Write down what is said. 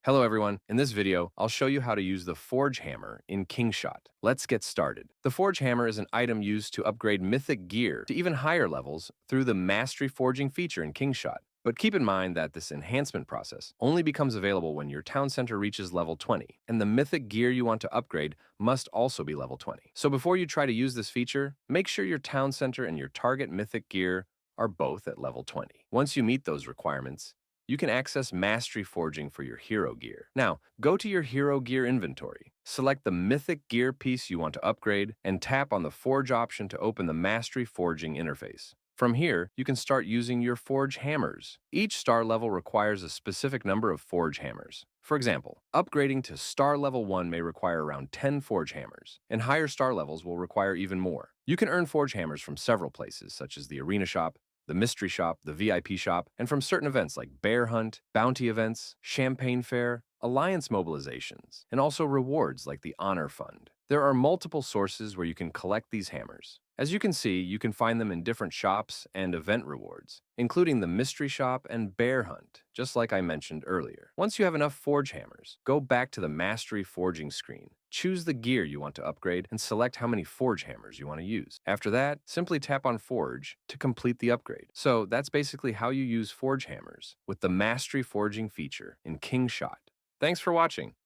Hello everyone, in this video, I'll show you how to use the Forge Hammer in Kingshot. Let's get started. The Forge Hammer is an item used to upgrade Mythic gear to even higher levels through the Mastery Forging feature in Kingshot. But keep in mind that this enhancement process only becomes available when your town center reaches level 20, and the Mythic gear you want to upgrade must also be level 20. So before you try to use this feature, make sure your town center and your target Mythic gear are both at level 20. Once you meet those requirements, you can access Mastery Forging for your hero gear. Now, go to your hero gear inventory, select the Mythic gear piece you want to upgrade, and tap on the Forge option to open the Mastery Forging interface. From here, you can start using your Forge hammers. Each star level requires a specific number of Forge hammers. For example, upgrading to star level 1 may require around 10 Forge hammers, and higher star levels will require even more. You can earn Forge hammers from several places, such as the Arena Shop, the Mystery Shop, the VIP Shop, and from certain events like Bear Hunt, Bounty events, Champagne Fair, Alliance mobilizations, and also rewards like the Honor Fund. There are multiple sources where you can collect these hammers. As you can see, you can find them in different shops and event rewards, including the Mystery Shop and Bear Hunt, just like I mentioned earlier. Once you have enough Forge hammers, go back to the Mastery Forging screen. Choose the gear you want to upgrade and select how many Forge hammers you want to use. After that, simply tap on Forge to complete the upgrade. So that's basically how you use Forge hammers with the Mastery Forging feature in Kingshot. Thanks for watching.